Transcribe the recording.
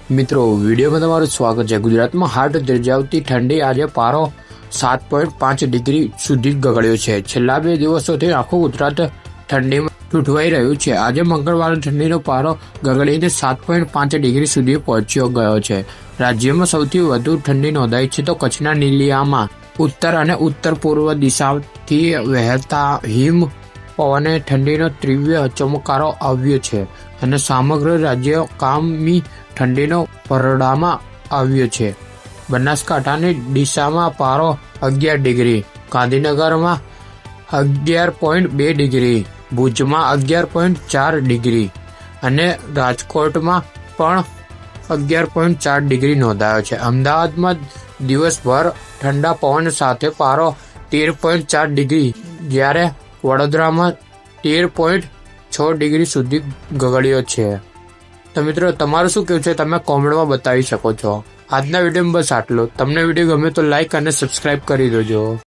મિત્રો વિડીયોમાં તમારું સ્વાગત છે। ગુજરાતમાં હાટ ધ્રુજાવતી ઠંડી આજે પારો 7.5 ડિગ્રી સુધી ગગડ્યો છે। છેલ્લા 2 દિવસોથી આખું ગુજરાત ઠંડીમાં ઠૂંઠવાઈ રહ્યું છે। આજે મંગળવારે ઠંડીનો પારો ગગડીને 7.5 ડિગ્રી સુધી પહોંચ્યો ગયો છે। રાજ્યમાં સૌથી વધુ ઠંડી નોંધાઈ છે તો કચ્છના નીલિયામાં ઉત્તર અને ઉત્તર પૂર્વ દિશાથી વહેતા હિમ પવને ઠંડીનો તીવ્ર ચમકારો આવ્યો છે અને સમગ્ર રાજ્ય કામી ઠંડીનો પરડામાં આવ્યો છે। બનાસકાંઠાની ડીસામાં પારો 11 ડિગ્રી, ગાંધીનગરમાં 11.2 ડિગ્રી, ભુજમાં 11.4 ડિગ્રી અને રાજકોટમાં પણ 11.4 ડિગ્રી નોંધાયો છે। અમદાવાદમાં દિવસભર ઠંડા પવન સાથે પારો 13.4 ડિગ્રી જ્યારે વડોદરામાં 13.6 ડિગ્રી સુધી ગગડ્યો છે। તો મિત્રો તમારું શું કહેવું છે તમે કોમેન્ટમાં બતાવી શકો છો। આજના વિડીયોમાં બસ આટલું। તમને વિડીયો ગમે તો લાઈક અને સબસ્ક્રાઈબ કરી દેજો।